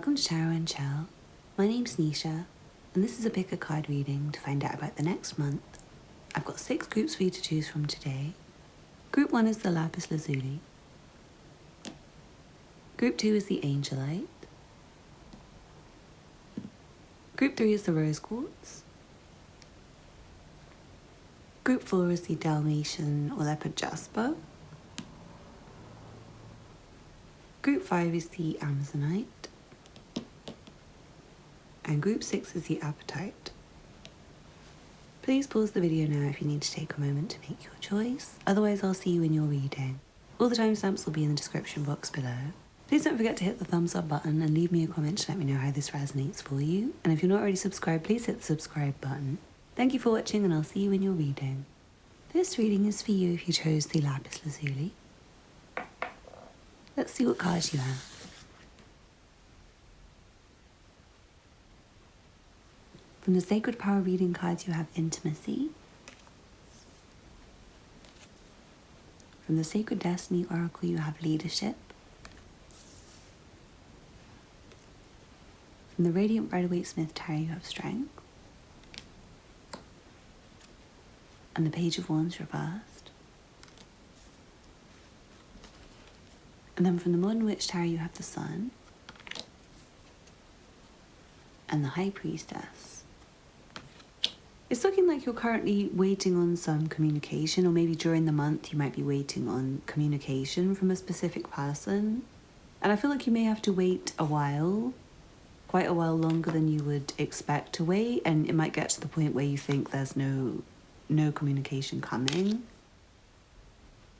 Welcome to Tarot and Chill. My name's Nisha, and this is a pick a card reading to find out about the next month. I've got 6 groups for you to choose from today. Group 1 is the Lapiz Lazuli. Group 2 is the Angelite. Group 3 is the Rose Quartz. Group 4 is the Dalmatian or Leopard Jasper. Group 5 is the Amazonite. And group 6 is the Apatite. Please pause the video now if you need to take a moment to make your choice. Otherwise, I'll see you in your reading. All the timestamps will be in the description box below. Please don't forget to hit the thumbs up button and leave me a comment to let me know how this resonates for you. And if you're not already subscribed, please hit the subscribe button. Thank you for watching, and I'll see you in your reading. This reading is for you if you chose the Lapiz Lazuli. Let's see what cards you have. From the Sacred Power reading cards, you have Intimacy. From the Sacred Destiny Oracle, you have Leadership. From the Radiant Rider-Waite-Smith Tarot, you have Strength. And the Page of Wands reversed. And then from the Modern Witch Tarot, you have the Sun. And the High Priestess. It's looking like you're currently waiting on some communication, or maybe during the month you might be waiting on communication from a specific person. And I feel like you may have to wait a while, quite a while longer than you would expect to wait, and it might get to the point where you think there's no communication coming.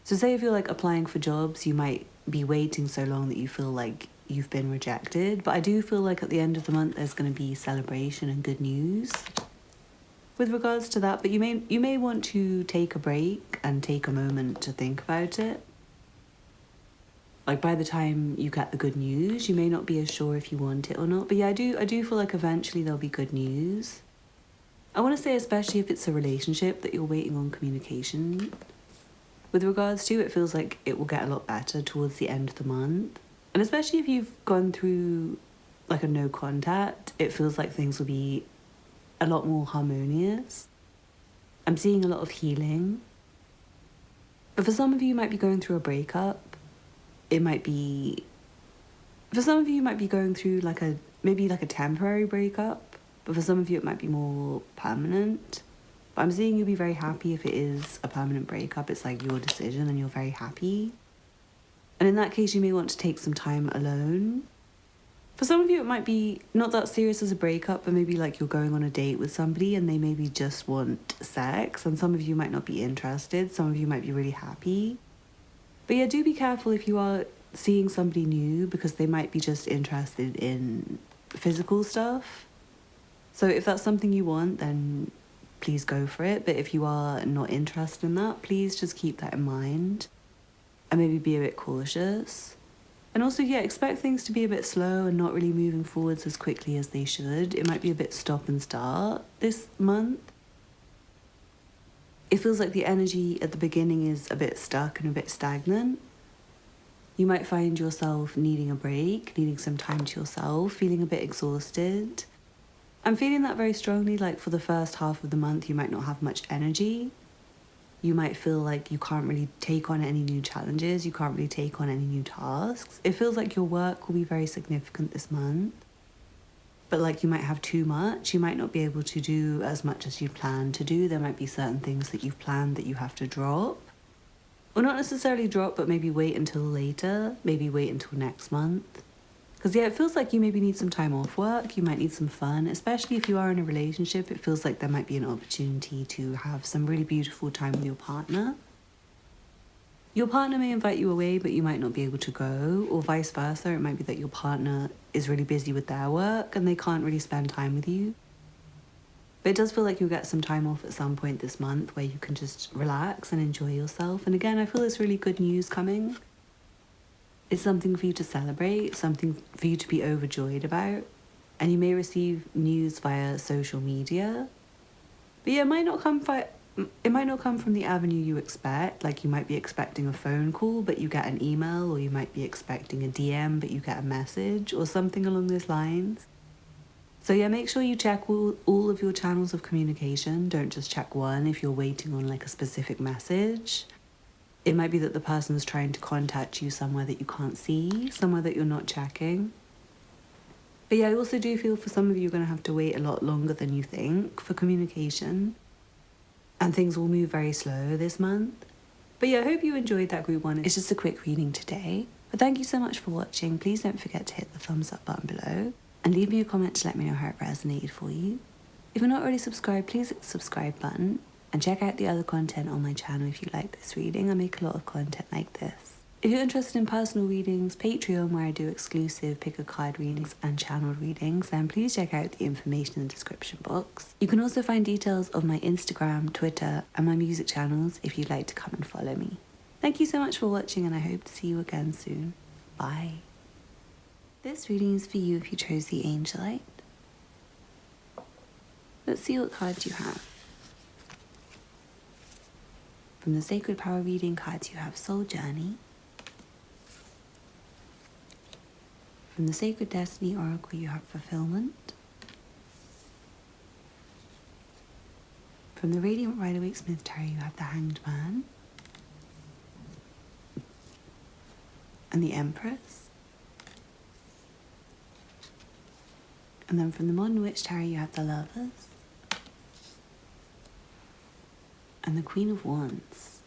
So say if you're like applying for jobs, you might be waiting so long that you feel like you've been rejected. But I do feel like at the end of the month there's going to be celebration and good news with regards to that. But you may want to take a break and take a moment to think about it. Like by the time you get the good news, you may not be as sure if you want it or not. But yeah, I do feel like eventually there'll be good news. I want to say especially if it's a relationship that you're waiting on communication with regards to, it feels like it will get a lot better towards the end of the month. And especially if you've gone through like a no contact, it feels like things will be a lot more harmonious. I'm seeing a lot of healing. But for some of you, you might be going through a breakup. For some of you, you might be going through maybe a temporary breakup. But for some of you, it might be more permanent. But I'm seeing you'll be very happy if it is a permanent breakup. It's like your decision and you're very happy. And in that case, you may want to take some time alone. For some of you, it might be not that serious as a breakup, but maybe like you're going on a date with somebody and they maybe just want sex. And some of you might not be interested. Some of you might be really happy. But yeah, do be careful if you are seeing somebody new, because they might be just interested in physical stuff. So if that's something you want, then please go for it. But if you are not interested in that, please just keep that in mind and maybe be a bit cautious. And also, yeah, expect things to be a bit slow and not really moving forwards as quickly as they should. It might be a bit stop and start this month. It feels like the energy at the beginning is a bit stuck and a bit stagnant. You might find yourself needing a break, needing some time to yourself, feeling a bit exhausted. I'm feeling that very strongly, like for the first half of the month, you might not have much energy. You might feel like you can't really take on any new challenges. You can't really take on any new tasks. It feels like your work will be very significant this month. But like you might have too much. You might not be able to do as much as you plan to do. There might be certain things that you've planned that you have to drop. Or not necessarily drop, but maybe wait until later. Maybe wait until next month. Because yeah, it feels like you maybe need some time off work. You might need some fun, especially if you are in a relationship. It feels like there might be an opportunity to have some really beautiful time with your partner. Your partner may invite you away, but you might not be able to go, or vice versa. It might be that your partner is really busy with their work and they can't really spend time with you. But it does feel like you'll get some time off at some point this month where you can just relax and enjoy yourself. And again, I feel there's really good news coming. It's something for you to celebrate, something for you to be overjoyed about. And you may receive news via social media. But yeah, it might not come It might not come from the avenue you expect. Like, you might be expecting a phone call, but you get an email, or you might be expecting a DM, but you get a message, or something along those lines. So yeah, make sure you check all of your channels of communication. Don't just check one if you're waiting on like a specific message. It might be that the person's trying to contact you somewhere that you can't see, somewhere that you're not checking. But yeah, I also do feel for some of you, you're going to have to wait a lot longer than you think for communication. And things will move very slow this month. But yeah, I hope you enjoyed that group one. It's just a quick reading today. But thank you so much for watching. Please don't forget to hit the thumbs up button below. And leave me a comment to let me know how it resonated for you. If you're not already subscribed, please hit the subscribe button. And check out the other content on my channel if you like this reading. I make a lot of content like this. If you're interested in personal readings, Patreon, where I do exclusive pick a card readings and channeled readings, then please check out the information in the description box. You can also find details of my Instagram, Twitter, and my music channels if you'd like to come and follow me. Thank you so much for watching, and I hope to see you again soon. Bye. This reading is for you if you chose the Angelite. Let's see what cards you have. From the Sacred Power reading cards, you have Soul Journey. From the Sacred Destiny Oracle, you have Fulfillment. From the Radiant Rider-Waite Smith Tarot, you have the Hanged Man. And the Empress. And then from the Modern Witch Tarot, you have the Lovers. And the Queen of Wands.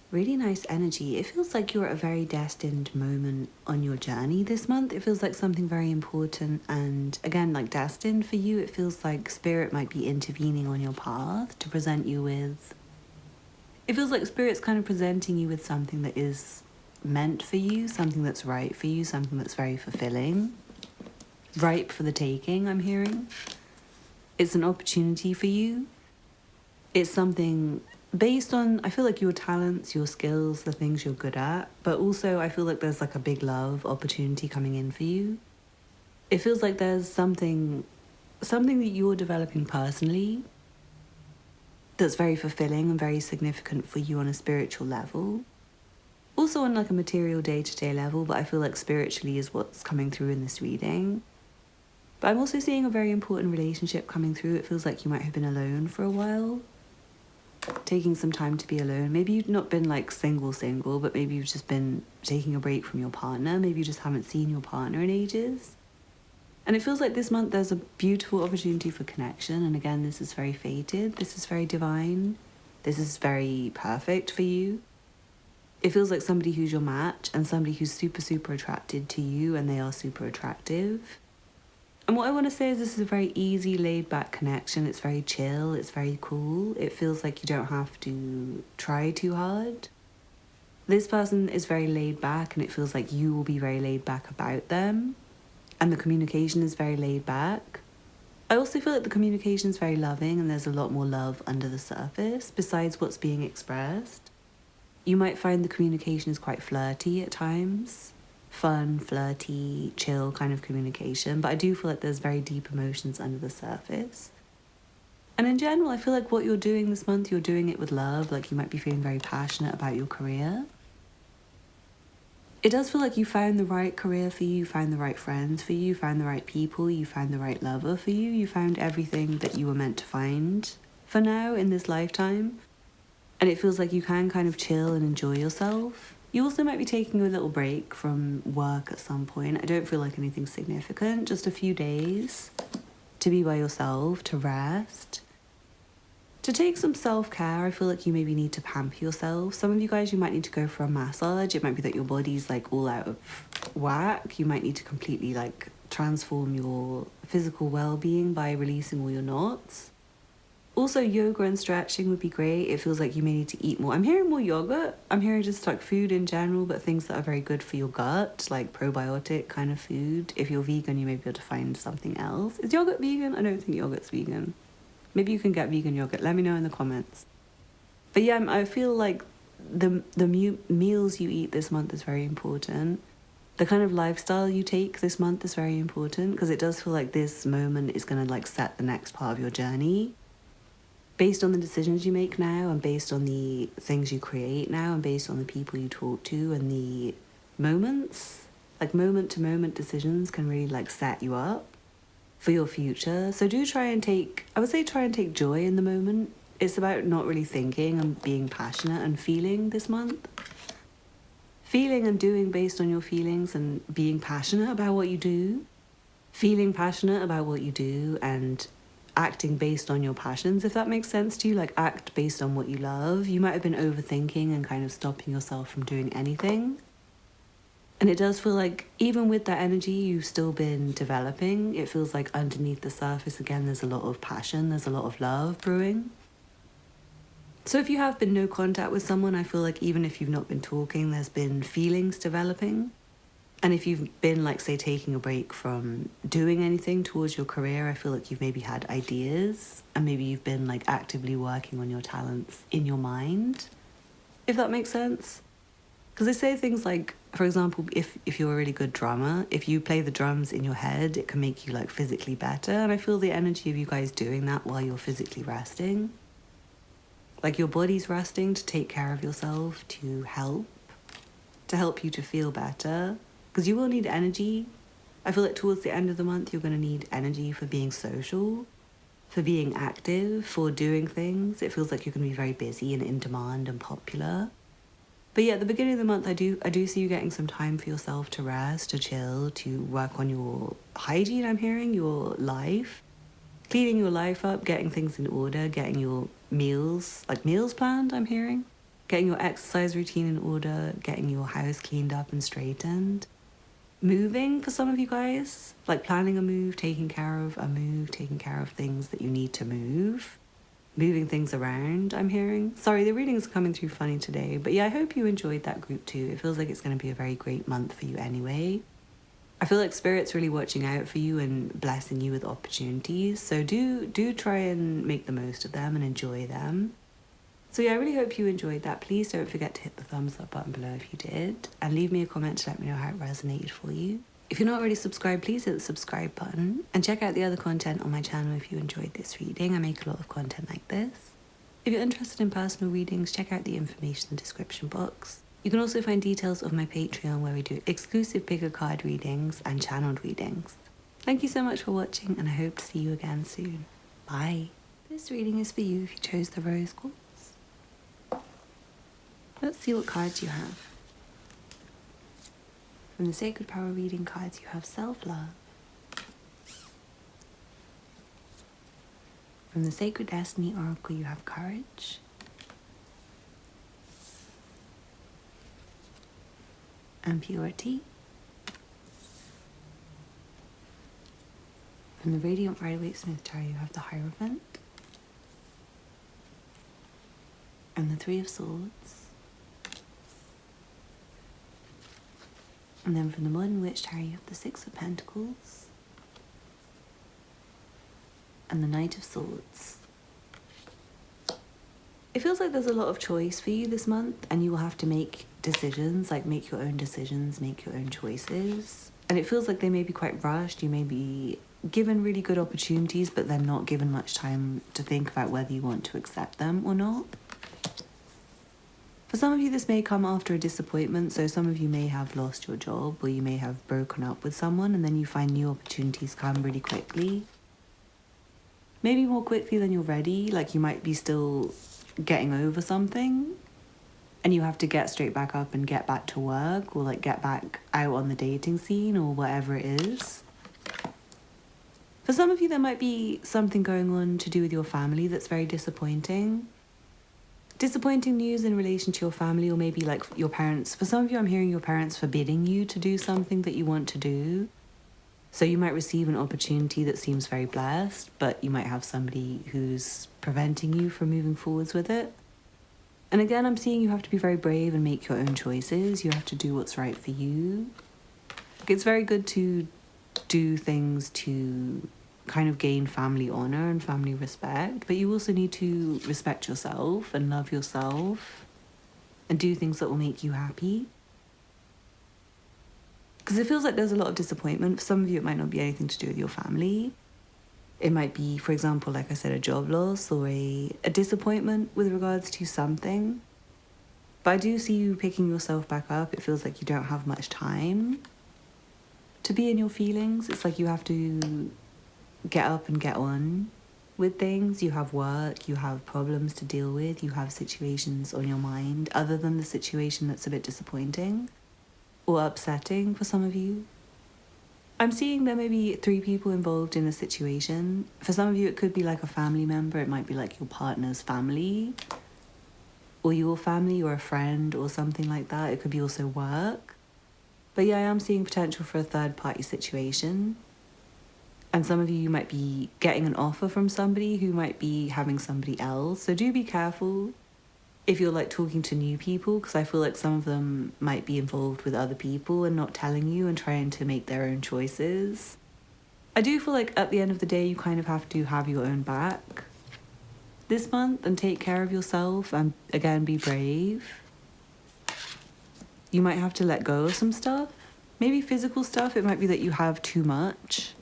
Really nice energy. It feels like you're at a very destined moment on your journey this month. It feels like something very important and, again, like destined for you. It feels like Spirit might be intervening on your path to present you with... It feels like Spirit's kind of presenting you with something that is meant for you, something that's right for you, something that's very fulfilling. Ripe for the taking, I'm hearing. It's an opportunity for you. It's something... based on, I feel like your talents, your skills, the things you're good at, but also I feel like there's like a big love opportunity coming in for you. It feels like there's something that you're developing personally that's very fulfilling and very significant for you on a spiritual level. Also on like a material day-to-day level, but I feel like spiritually is what's coming through in this reading. But I'm also seeing a very important relationship coming through. It feels like you might have been alone for a while. Taking some time to be alone. Maybe you've not been like single, but maybe you've just been taking a break from your partner. Maybe you just haven't seen your partner in ages. And it feels like this month there's a beautiful opportunity for connection. And again, this is very fated. This is very divine. This is very perfect for you. It feels like somebody who's your match and somebody who's super, super attracted to you, and they are super attractive. And what I want to say is this is a very easy, laid-back connection. It's very chill. It's very cool. It feels like you don't have to try too hard. This person is very laid back, and it feels like you will be very laid back about them. And the communication is very laid back. I also feel like the communication is very loving, and there's a lot more love under the surface besides what's being expressed. You might find the communication is quite flirty at times. Fun, flirty, chill kind of communication, but I do feel like there's very deep emotions under the surface. And in general, I feel like what you're doing this month, you're doing it with love. Like, you might be feeling very passionate about your career. It does feel like you found the right career for you, found the right friends for you, found the right people, you found the right lover for you, you found everything that you were meant to find for now in this lifetime. And it feels like you can kind of chill and enjoy yourself. You also might be taking a little break from work at some point. I don't feel like anything significant, just a few days to be by yourself, to rest, to take some self-care. I feel like you maybe need to pamper yourself. Some of you guys, you might need to go for a massage. It might be that your body's like all out of whack. You might need to completely like transform your physical well-being by releasing all your knots. Also, yoga and stretching would be great. It feels like you may need to eat more. I'm hearing more yogurt. I'm hearing just like food in general, but things that are very good for your gut, like probiotic kind of food. If you're vegan, you may be able to find something else. Is yogurt vegan? I don't think yogurt's vegan. Maybe you can get vegan yogurt. Let me know in the comments. But yeah, I feel like the meals you eat this month is very important. The kind of lifestyle you take this month is very important, because it does feel like this moment is going to like set the next part of your journey. based on the decisions you make now and based on the things you create now and based on the people you talk to and the moments, like moment to moment decisions can really like set you up for your future. So do try and take joy in the moment. It's about not really thinking and being passionate and feeling this month. Feeling and doing based on your feelings and being passionate about what you do. Feeling passionate about what you do and acting based on your passions, if that makes sense to you. Like act based on what you love. You might have been overthinking and kind of stopping yourself from doing anything. And it does feel like even with that energy you've still been developing, it feels like underneath the surface again there's a lot of passion, there's a lot of love brewing. So if you have been no contact with someone, I feel like even if you've not been talking, there's been feelings developing. And if you've been, like, say, taking a break from doing anything towards your career, I feel like you've maybe had ideas and maybe you've been, like, actively working on your talents in your mind, if that makes sense. Because they say things like, for example, if you're a really good drummer, if you play the drums in your head, it can make you, like, physically better. And I feel the energy of you guys doing that while you're physically resting. Like, your body's resting to take care of yourself, to help you to feel better. Because you will need energy. I feel like towards the end of the month, you're going to need energy for being social, for being active, for doing things. It feels like you're going to be very busy and in demand and popular. But yeah, at the beginning of the month, I do see you getting some time for yourself to rest, to chill, to work on your hygiene, I'm hearing, your life. Cleaning your life up, getting things in order, getting your meals planned, I'm hearing. Getting your exercise routine in order, getting your house cleaned up and straightened. Moving for some of you guys, like planning a move, taking care of a move, taking care of things that you need to move, moving things around, I'm hearing. Sorry, the readings are coming through funny today, but yeah, I hope you enjoyed that group too. It feels like it's going to be a very great month for you anyway. I feel like Spirit's really watching out for you and blessing you with opportunities, so do try and make the most of them and enjoy them. So yeah, I really hope you enjoyed that. Please don't forget to hit the thumbs up button below if you did, and leave me a comment to let me know how it resonated for you. If you're not already subscribed, please hit the subscribe button and check out the other content on my channel if you enjoyed this reading. I make a lot of content like this. If you're interested in personal readings, check out the information in the description box. You can also find details of my Patreon where we do exclusive bigger card readings and channeled readings. Thank you so much for watching, and I hope to see you again soon. Bye. This reading is for you if you chose the rose quartz. Let's see what cards you have. From the Sacred Power reading cards, you have self-love. From the Sacred Destiny Oracle, you have courage. And purity. From the Radiant Rider-Waite Smith Tarot, you have the Hierophant. And the Three of Swords. And then from the Modern Witch Tarot, you have the Six of Pentacles and the Knight of Swords. It feels like there's a lot of choice for you this month, and you will have to make decisions, like make your own decisions, make your own choices. And it feels like they may be quite rushed. You may be given really good opportunities, but then not given much time to think about whether you want to accept them or not. For some of you, this may come after a disappointment, so some of you may have lost your job, or you may have broken up with someone, and then you find new opportunities come really quickly. Maybe more quickly than you're ready, like you might be still getting over something, and you have to get straight back up and get back to work, or like get back out on the dating scene, or whatever it is. For some of you, there might be something going on to do with your family that's very disappointing. Disappointing news in relation to your family, or maybe like your parents. For some of you, I'm hearing your parents forbidding you to do something that you want to do. So you might receive an opportunity that seems very blessed, but you might have somebody who's preventing you from moving forwards with it. And again, I'm seeing you have to be very brave and make your own choices. You have to do what's right for you. It's very good to do things to kind of gain family honor and family respect, but you also need to respect yourself and love yourself and do things that will make you happy. Because it feels like there's a lot of disappointment. For some of you, it might not be anything to do with your family. It might be, for example, like I said, a job loss or a disappointment with regards to something. But I do see you picking yourself back up. It feels like you don't have much time to be in your feelings. It's like you have to get up and get on with things. You have work, you have problems to deal with, you have situations on your mind other than the situation that's a bit disappointing or upsetting for some of you. I'm seeing there may be 3 people involved in a situation. For some of you, it could be like a family member. It might be like your partner's family or your family or a friend or something like that. It could be also work. But yeah, I am seeing potential for a third-party situation. And some of you might be getting an offer from somebody who might be having somebody else. So do be careful if you're like talking to new people, because I feel like some of them might be involved with other people and not telling you and trying to make their own choices. I do feel like at the end of the day, you kind of have to have your own back this month and take care of yourself and again, be brave. You might have to let go of some stuff, maybe physical stuff. It might be that you have too much.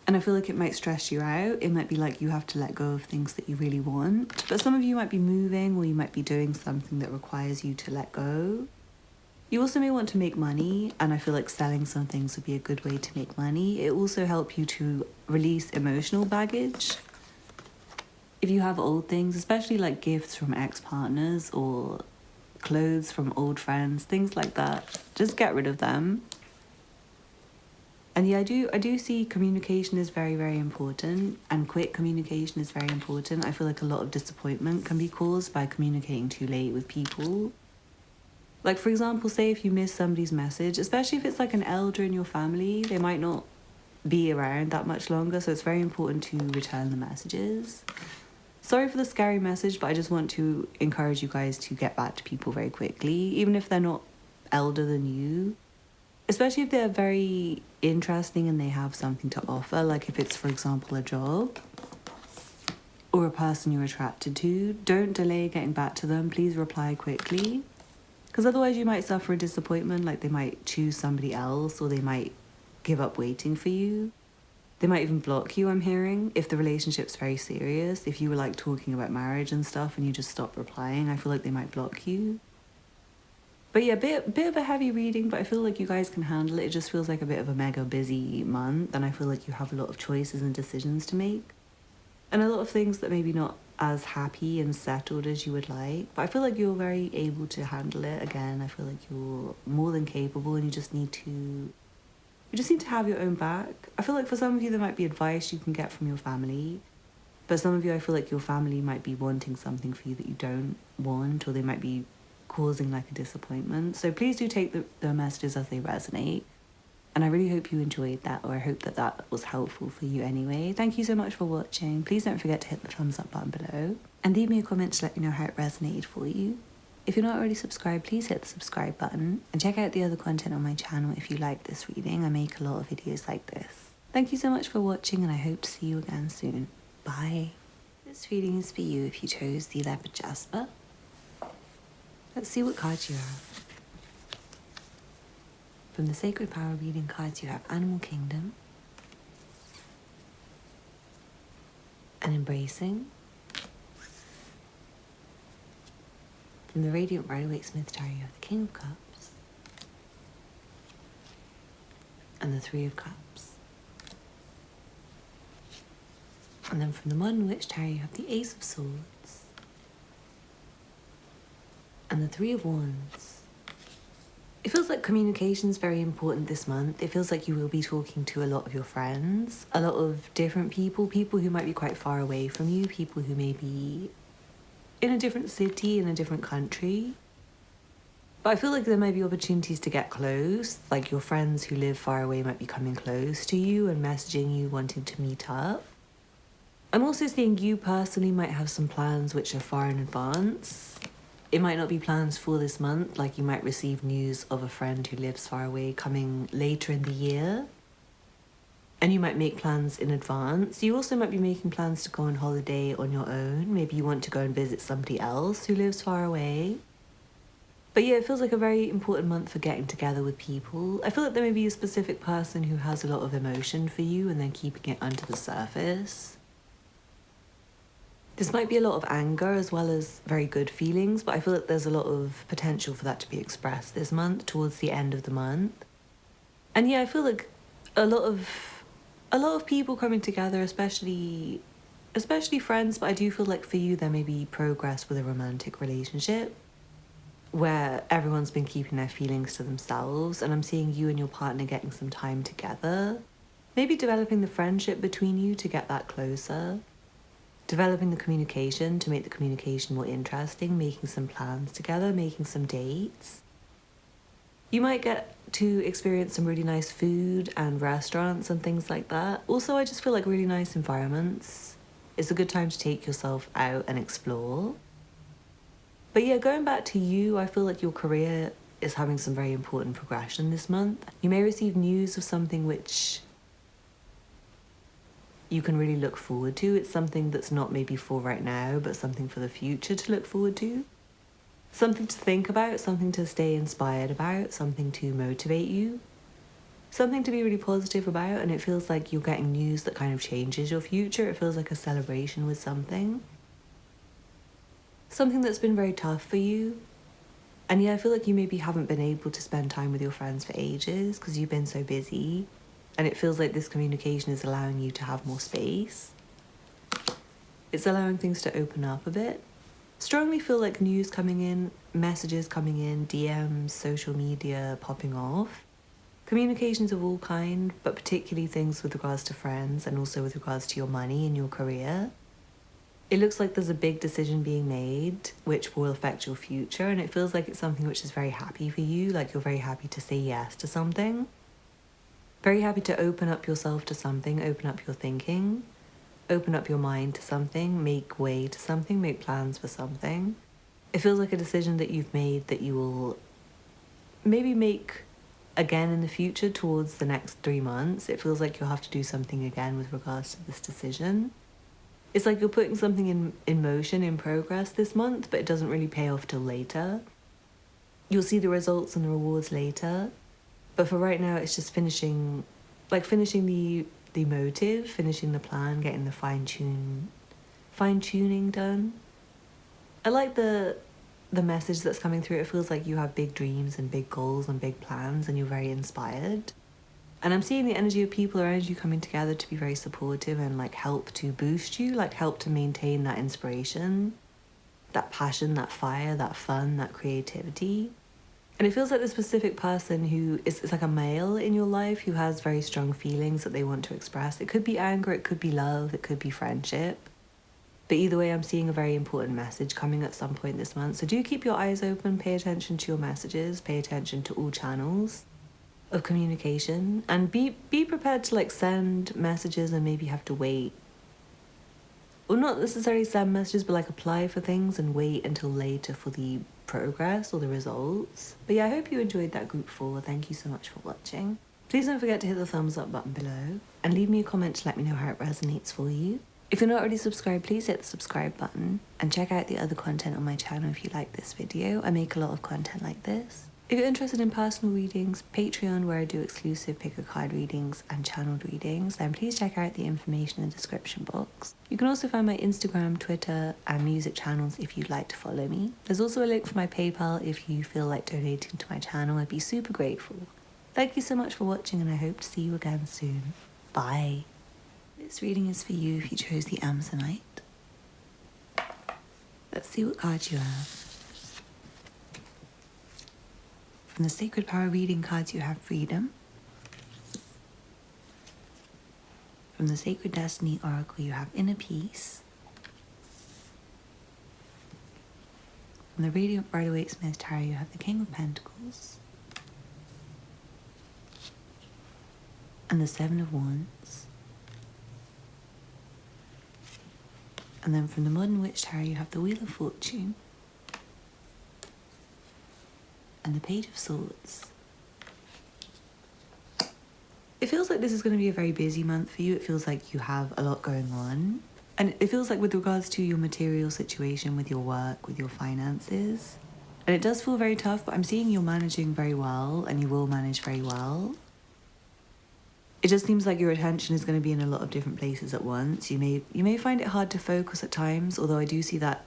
And I feel like it might stress you out. It might be like you have to let go of things that you really want. But some of you might be moving or you might be doing something that requires you to let go. You also may want to make money, and I feel like selling some things would be a good way to make money. It also helps you to release emotional baggage. If you have old things, especially like gifts from ex-partners or clothes from old friends, things like that, just get rid of them. And yeah, I do see communication is very, very important, and quick communication is very important. I feel like a lot of disappointment can be caused by communicating too late with people. Like, for example, say if you miss somebody's message, especially if it's like an elder in your family, they might not be around that much longer, so it's very important to return the messages. Sorry for the scary message, but I just want to encourage you guys to get back to people very quickly, even if they're not elder than you. Especially if they're very interesting and they have something to offer, like if it's, for example, a job or a person you're attracted to, don't delay getting back to them. Please reply quickly, because otherwise you might suffer a disappointment, like they might choose somebody else or they might give up waiting for you. They might even block you, I'm hearing, if the relationship's very serious. If you were like talking about marriage and stuff and you just stop replying, I feel like they might block you. But yeah, bit of a heavy reading, but I feel like you guys can handle it. It just feels like a bit of a mega busy month, and I feel like you have a lot of choices and decisions to make. And a lot of things that maybe not as happy and settled as you would like. But I feel like you're very able to handle it. Again, I feel like you're more than capable, and you just need to have your own back. I feel like for some of you there might be advice you can get from your family. But some of you, I feel like your family might be wanting something for you that you don't want, or they might be causing like a disappointment. So please do take the messages as they resonate. And I really hope you enjoyed that, or I hope that that was helpful for you anyway. Thank you so much for watching. Please don't forget to hit the thumbs up button below. And leave me a comment to let me know how it resonated for you. If you're not already subscribed, please hit the subscribe button. And check out the other content on my channel if you like this reading. I make a lot of videos like this. Thank you so much for watching, and I hope to see you again soon. Bye. This reading is for you if you chose the Leopard Jasper. Let's see what cards you have. From the Sacred Power reading cards, you have Animal Kingdom and Embracing. From the Radiant Rider-Waite Smith Tarot, you have the King of Cups and the Three of Cups. And then from the Modern Witch Tarot, you have the Ace of Swords and the Three of Wands. It feels like communication is very important this month. It feels like you will be talking to a lot of your friends, a lot of different people who might be quite far away from you, people who may be in a different city, in a different country. But I feel like there might be opportunities to get close, like your friends who live far away might be coming close to you and messaging you, wanting to meet up. I'm also seeing you personally might have some plans which are far in advance. It might not be plans for this month, like you might receive news of a friend who lives far away coming later in the year. And you might make plans in advance. You also might be making plans to go on holiday on your own. Maybe you want to go and visit somebody else who lives far away. But yeah, it feels like a very important month for getting together with people. I feel like there may be a specific person who has a lot of emotion for you and then keeping it under the surface. This might be a lot of anger as well as very good feelings, but I feel like there's a lot of potential for that to be expressed this month, towards the end of the month. And yeah, I feel like a lot of people coming together, especially friends, but I do feel like for you there may be progress with a romantic relationship where everyone's been keeping their feelings to themselves, and I'm seeing you and your partner getting some time together. Maybe developing the friendship between you to get that closer. Developing the communication to make the communication more interesting, making some plans together, making some dates. You might get to experience some really nice food and restaurants and things like that. Also, I just feel like really nice environments. It's a good time to take yourself out and explore. But yeah, going back to you, I feel like your career is having some very important progression this month. You may receive news of something which you can really look forward to. It's something that's not maybe for right now, but something for the future to look forward to. Something to think about, something to stay inspired about, something to motivate you. Something to be really positive about, and it feels like you're getting news that kind of changes your future. It feels like a celebration with something. Something that's been very tough for you. And yeah, I feel like you maybe haven't been able to spend time with your friends for ages because you've been so busy. And it feels like this communication is allowing you to have more space. It's allowing things to open up a bit. Strongly feel like news coming in, messages coming in, DMs, social media popping off. Communications of all kind, but particularly things with regards to friends and also with regards to your money and your career. It looks like there's a big decision being made which will affect your future, and it feels like it's something which is very happy for you, like you're very happy to say yes to something. Very happy to open up yourself to something, open up your thinking, open up your mind to something, make way to something, make plans for something. It feels like a decision that you've made that you will maybe make again in the future towards the next 3 months. It feels like you'll have to do something again with regards to this decision. It's like you're putting something in motion, in progress this month, but it doesn't really pay off till later. You'll see the results and the rewards later. But for right now, it's just finishing the motive, finishing the plan, getting the fine-tuning done. I like the message that's coming through. It feels like you have big dreams and big goals and big plans and you're very inspired. And I'm seeing the energy of people around you coming together to be very supportive and like help to boost you, like help to maintain that inspiration, that passion, that fire, that fun, that creativity. And it feels like the specific person who is like a male in your life who has very strong feelings that they want to express. It could be anger, it could be love, it could be friendship. But either way, I'm seeing a very important message coming at some point this month. So do keep your eyes open, pay attention to your messages, pay attention to all channels of communication, and be prepared to like send messages and maybe have to wait. Or not necessarily send messages, but like apply for things and wait until later for the progress or the results. But yeah, I hope you enjoyed that group 4. Thank you so much for watching. Please don't forget to hit the thumbs up button below and leave me a comment to let me know how it resonates for you. If you're not already subscribed, please hit the subscribe button and check out the other content on my channel if you like this video. I make a lot of content like this. If you're interested in personal readings, Patreon where I do exclusive pick a card readings and channeled readings, then please check out the information in the description box. You can also find my Instagram, Twitter and music channels if you'd like to follow me. There's also a link for my PayPal if you feel like donating to my channel. I'd be super grateful. Thank you so much for watching and I hope to see you again soon. Bye. This reading is for you if you chose the Amazonite. Let's see what cards you have. From the Sacred Power reading cards, you have Freedom. From the Sacred Destiny Oracle, you have Inner Peace. From the Radiant Rider-Waite Smith Tarot, you have the King of Pentacles. And the Seven of Wands. And then from the Modern Witch Tarot, you have the Wheel of Fortune. And the Page of Swords. It feels like this is going to be a very busy month for you. It feels like you have a lot going on. And it feels like with regards to your material situation, with your work, with your finances, And it does feel very tough, but I'm seeing you're managing very well, and you will manage very well. It just seems like your attention is going to be in a lot of different places at once. You may find it hard to focus at times, although I do see that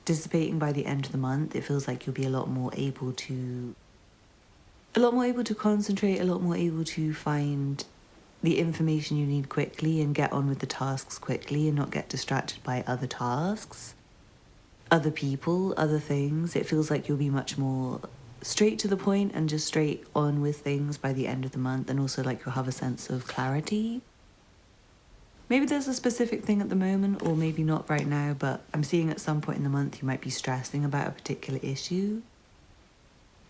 dissipating by the end of the month. It feels like you'll be a lot more able to concentrate, a lot more able to find the information you need quickly and get on with the tasks quickly and not get distracted by other tasks, other people, other things. It feels like you'll be much more straight to the point and just straight on with things by the end of the month, and also like you'll have a sense of clarity. Maybe there's a specific thing at the moment, or maybe not right now, but I'm seeing at some point in the month you might be stressing about a particular issue.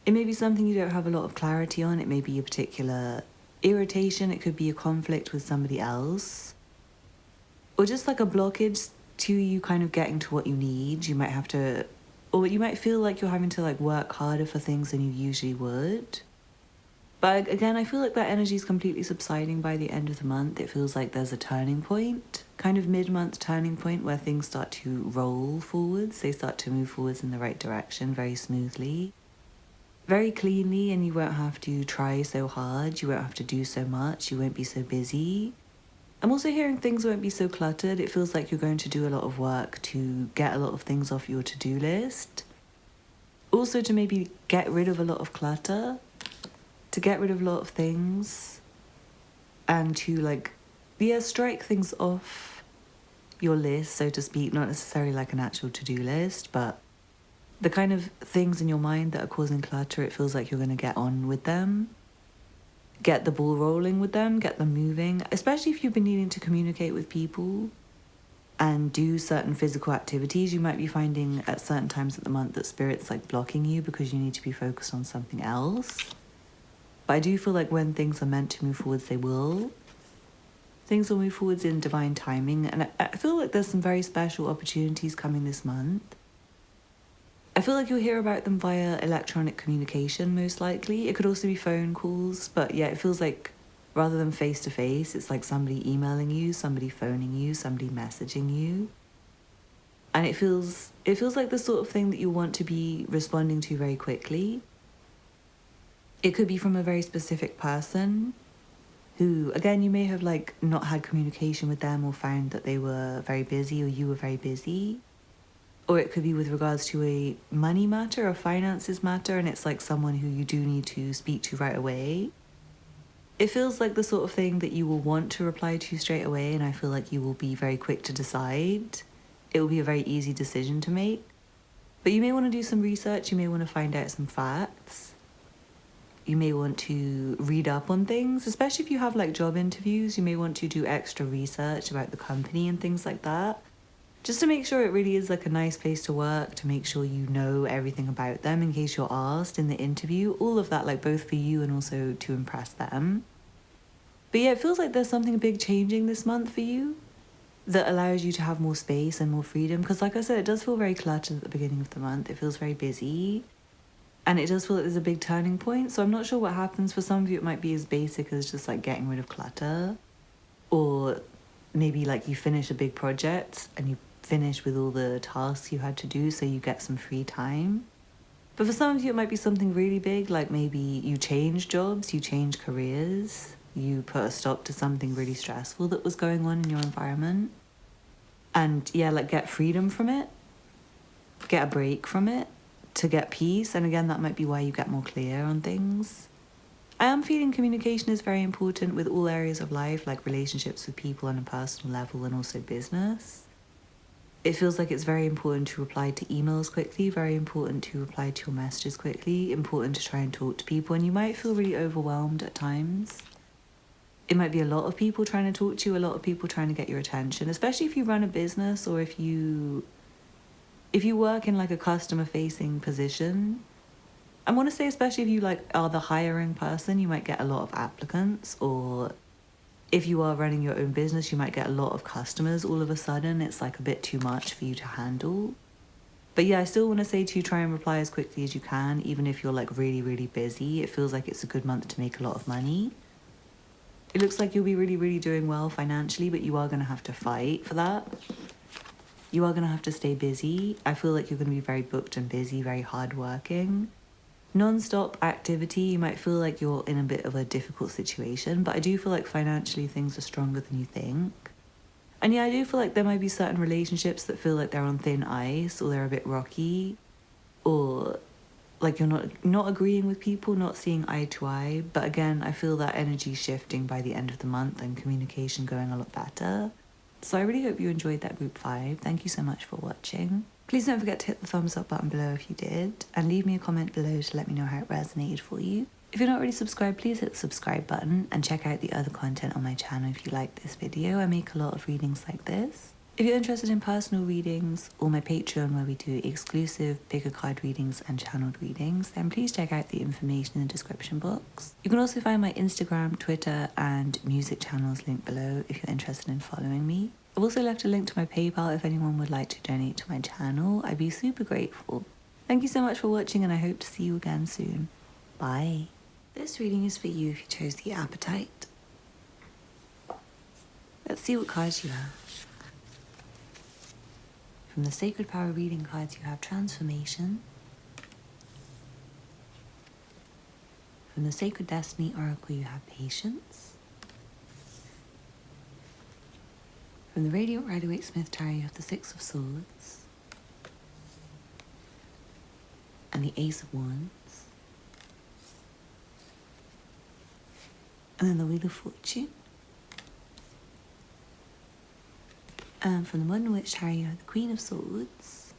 It may be something you don't have a lot of clarity on. It may be a particular irritation. It could be a conflict with somebody else, or just like a blockage to you kind of getting to what you need. You might have to, or you might feel like you're having to like work harder for things than you usually would. But again, I feel like that energy is completely subsiding by the end of the month. It feels like there's a turning point, kind of mid-month turning point, where things start to roll forwards. They start to move forwards in the right direction very smoothly, very cleanly, and you won't have to try so hard. You won't have to do so much. You won't be so busy. I'm also hearing things won't be so cluttered. It feels like you're going to do a lot of work to get a lot of things off your to-do list. Also to maybe get rid of a lot of clutter, to get rid of a lot of things, and to like, strike things off your list, so to speak. Not necessarily like an actual to-do list, but the kind of things in your mind that are causing clutter. It feels like you're going to get on with them, get the ball rolling with them, get them moving, especially if you've been needing to communicate with people and do certain physical activities. You might be finding at certain times of the month that spirit's like blocking you because you need to be focused on something else. But I do feel like when things are meant to move forwards, they will. Things will move forwards in divine timing. And I feel like there's some very special opportunities coming this month. I feel like you'll hear about them via electronic communication, most likely. It could also be phone calls. But yeah, it feels like rather than face-to-face, it's like somebody emailing you, somebody phoning you, somebody messaging you. And it feels like the sort of thing that you want to be responding to very quickly. It could be from a very specific person who, again, you may have like not had communication with them or found that they were very busy or you were very busy. Or it could be with regards to a money matter or finances matter, and it's like someone who you do need to speak to right away. It feels like the sort of thing that you will want to reply to straight away, and I feel like you will be very quick to decide. It will be a very easy decision to make. But you may want to do some research, you may want to find out some facts. You may want to read up on things, especially if you have like job interviews. You may want to do extra research about the company and things like that, just to make sure it really is like a nice place to work, to make sure you know everything about them in case you're asked in the interview. All of that, like both for you and also to impress them. But yeah, it feels like there's something big changing this month for you that allows you to have more space and more freedom. Because like I said, it does feel very cluttered at the beginning of the month. It feels very busy. And it does feel like there's a big turning point. So I'm not sure what happens. For some of you, it might be as basic as just like getting rid of clutter. Or maybe like you finish a big project and you finish with all the tasks you had to do, so you get some free time. But for some of you, it might be something really big, like maybe you change jobs, you change careers, you put a stop to something really stressful that was going on in your environment. And yeah, like get freedom from it, get a break from it, to get peace. And again, that might be why you get more clear on things. I am feeling communication is very important with all areas of life, like relationships with people on a personal level and also business. It feels like it's very important to reply to emails quickly, very important to reply to your messages quickly, important to try and talk to people, and you might feel really overwhelmed at times. It might be a lot of people trying to talk to you, a lot of people trying to get your attention, especially if you run a business or if you work in like a customer-facing position. I want to say especially if you like are the hiring person, you might get a lot of applicants, or if you are running your own business, you might get a lot of customers all of a sudden. It's like a bit too much for you to handle. But yeah, I still want to say to you, try and reply as quickly as you can, even if you're like really, really busy. It feels like it's a good month to make a lot of money. It looks like you'll be really, really doing well financially, but you are going to have to fight for that. You are going to have to stay busy. I feel like you're going to be very booked and busy, very hardworking. Non-stop activity, you might feel like you're in a bit of a difficult situation, but I do feel like financially things are stronger than you think. And yeah, I do feel like there might be certain relationships that feel like they're on thin ice, or they're a bit rocky, or like you're not agreeing with people, not seeing eye to eye. But again, I feel that energy shifting by the end of the month and communication going a lot better. So I really hope you enjoyed that group 5. Thank you so much for watching. Please don't forget to hit the thumbs up button below if you did, and leave me a comment below to let me know how it resonated for you. If you're not already subscribed, please hit the subscribe button and check out the other content on my channel if you like this video. I make a lot of readings like this. If you're interested in personal readings or my Patreon where we do exclusive pick a card readings and channeled readings, then please check out the information in the description box. You can also find my Instagram, Twitter and music channels linked below if you're interested in following me. I've also left a link to my PayPal if anyone would like to donate to my channel. I'd be super grateful. Thank you so much for watching, and I hope to see you again soon. Bye. This reading is for you if you chose the Apatite. Let's see what cards you have. From the Sacred Power reading cards, you have Transformation. From the Sacred Destiny Oracle, you have Patience. From the Radiant Rider-Waite-Smith Tarot, you have the Six of Swords. And the Ace of Wands. And then the Wheel of Fortune. And from the Modern Witch Tarot, you have the Queen of Swords.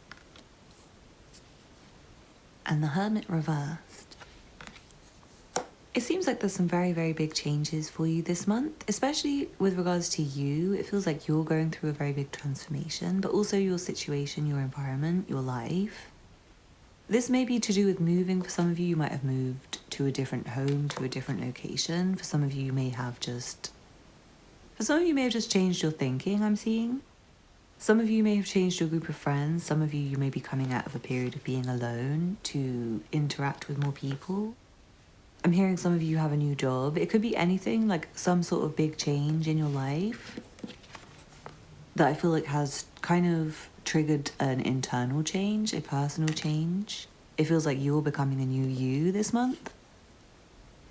And the Hermit reversed. It seems like there's some very, very big changes for you this month, especially with regards to you. It feels like you're going through a very big transformation, but also your situation, your environment, your life. This may be to do with moving. For some of you, you might have moved to a different home, to a different location. For some of you, you may have just changed your thinking, I'm seeing. Some of you may have changed your group of friends. Some of you may be coming out of a period of being alone to interact with more people. I'm hearing some of you have a new job. It could be anything, like some sort of big change in your life that I feel like has kind of triggered an internal change, a personal change. It feels like you're becoming a new you this month.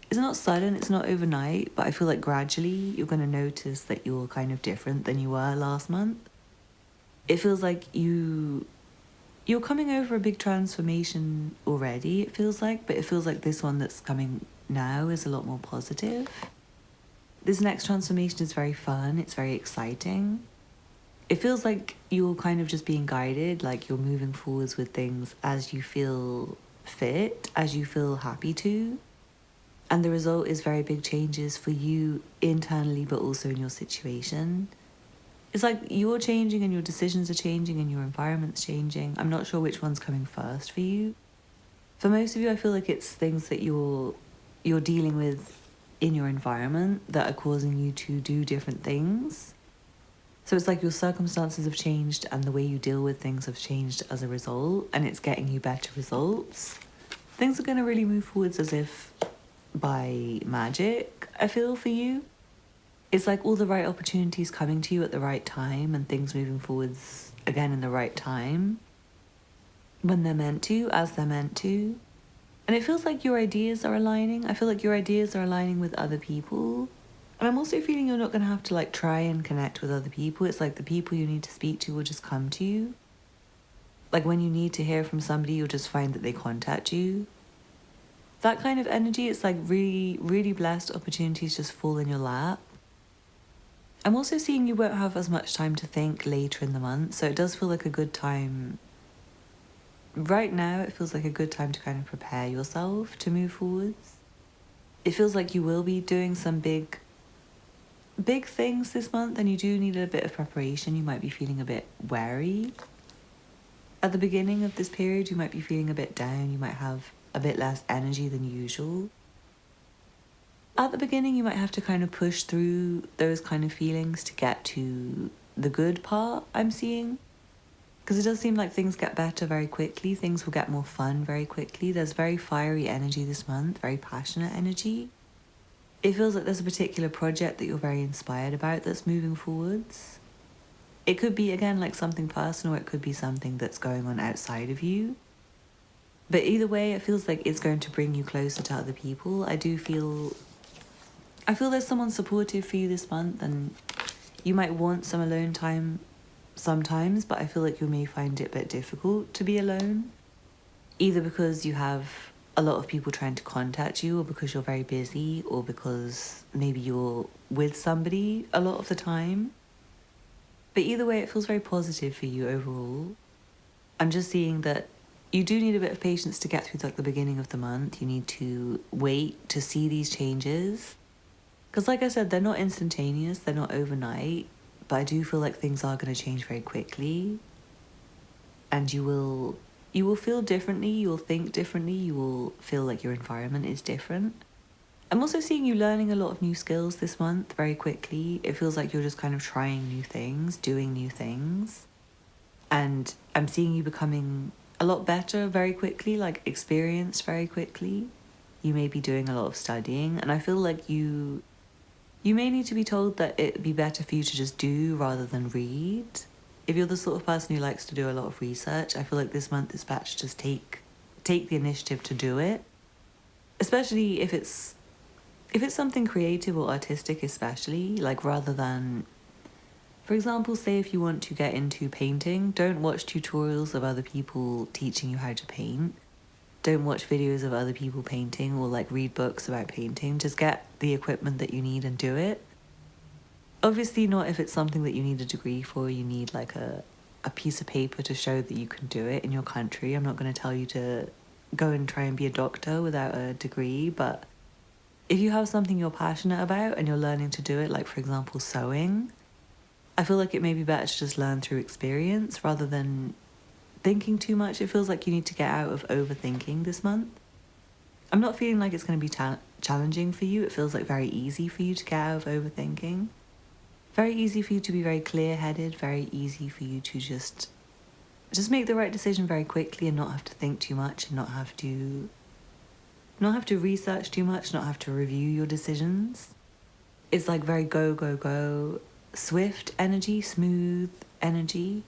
It's not sudden, it's not overnight, but I feel like gradually you're going to notice that you're kind of different than you were last month. It feels like you're coming over a big transformation already, it feels like, but it feels like this one that's coming now is a lot more positive. This next transformation is very fun, it's very exciting. It feels like you're kind of just being guided, like you're moving forwards with things as you feel fit, as you feel happy to. And the result is very big changes for you internally, but also in your situation. It's like you're changing and your decisions are changing and your environment's changing. I'm not sure which one's coming first for you. For most of you, I feel like it's things that you're dealing with in your environment that are causing you to do different things. So it's like your circumstances have changed and the way you deal with things have changed as a result, and it's getting you better results. Things are going to really move forwards as if by magic, I feel, for you. It's like all the right opportunities coming to you at the right time and things moving forwards again in the right time. When they're meant to, as they're meant to. And it feels like your ideas are aligning. I feel like your ideas are aligning with other people. And I'm also feeling you're not going to have to like try and connect with other people. It's like the people you need to speak to will just come to you. Like when you need to hear from somebody, you'll just find that they contact you. That kind of energy, it's like really, really blessed opportunities just fall in your lap. I'm also seeing you won't have as much time to think later in the month. So it does feel like a good time. Right now, it feels like a good time to kind of prepare yourself to move forwards. It feels like you will be doing some big things this month, and you do need a bit of preparation. You might be feeling a bit wary. At the beginning of this period, you might be feeling a bit down. You might have a bit less energy than usual. At the beginning, you might have to kind of push through those kind of feelings to get to the good part I'm seeing. Because it does seem like things get better very quickly. Things will get more fun very quickly. There's very fiery energy this month, very passionate energy. It feels like there's a particular project that you're very inspired about that's moving forwards. It could be, again, like something personal, or it could be something that's going on outside of you. But either way, it feels like it's going to bring you closer to other people. I feel there's someone supportive for you this month, and you might want some alone time sometimes, but I feel like you may find it a bit difficult to be alone. Either because you have a lot of people trying to contact you, or because you're very busy, or because maybe you're with somebody a lot of the time. But either way, it feels very positive for you overall. I'm just seeing that you do need a bit of patience to get through like the beginning of the month. You need to wait to see these changes. Because like I said, they're not instantaneous, they're not overnight, but I do feel like things are going to change very quickly. And you will feel differently, you will think differently, you will feel like your environment is different. I'm also seeing you learning a lot of new skills this month very quickly. It feels like you're just kind of trying new things, doing new things. And I'm seeing you becoming a lot better very quickly, like experienced very quickly. You may be doing a lot of studying, and I feel like you may need to be told that it'd be better for you to just do rather than read. If you're the sort of person who likes to do a lot of research, I feel like this month is better to just take the initiative to do it. Especially if it's something creative or artistic, especially, like rather than, for example, say if you want to get into painting, don't watch tutorials of other people teaching you how to paint. Don't watch videos of other people painting or like read books about painting. Just get the equipment that you need and do it. Obviously not if it's something that you need a degree for, you need like a piece of paper to show that you can do it in your country. I'm not going to tell you to go and try and be a doctor without a degree, but if you have something you're passionate about and you're learning to do it, like for example sewing, I feel like it may be better to just learn through experience rather than thinking too much. It feels like you need to get out of overthinking this month. I'm not feeling like it's going to be challenging for you. It feels like very easy for you to get out of overthinking. Very easy for you to be very clear-headed, very easy for you to just make the right decision very quickly and not have to think too much and not have to research too much, not have to review your decisions. It's like very go, go, go, swift energy, smooth energy.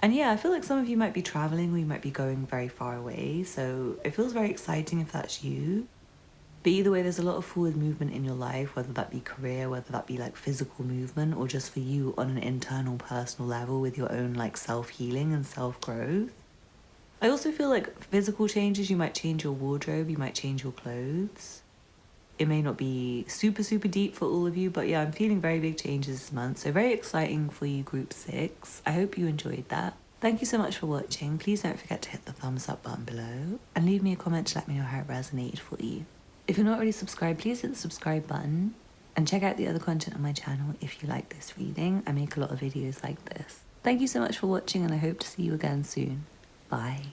And yeah, I feel like some of you might be traveling or you might be going very far away, so it feels very exciting if that's you. But either way, there's a lot of forward movement in your life, whether that be career, whether that be like physical movement, or just for you on an internal personal level with your own like self-healing and self-growth. I also feel like physical changes, you might change your wardrobe, you might change your clothes. It may not be super, super deep for all of you, but yeah, I'm feeling very big changes this month. So very exciting for you, Group 6. I hope you enjoyed that. Thank you so much for watching. Please don't forget to hit the thumbs up button below and leave me a comment to let me know how it resonated for you. If you're not already subscribed, please hit the subscribe button and check out the other content on my channel if you like this reading. I make a lot of videos like this. Thank you so much for watching, and I hope to see you again soon. Bye.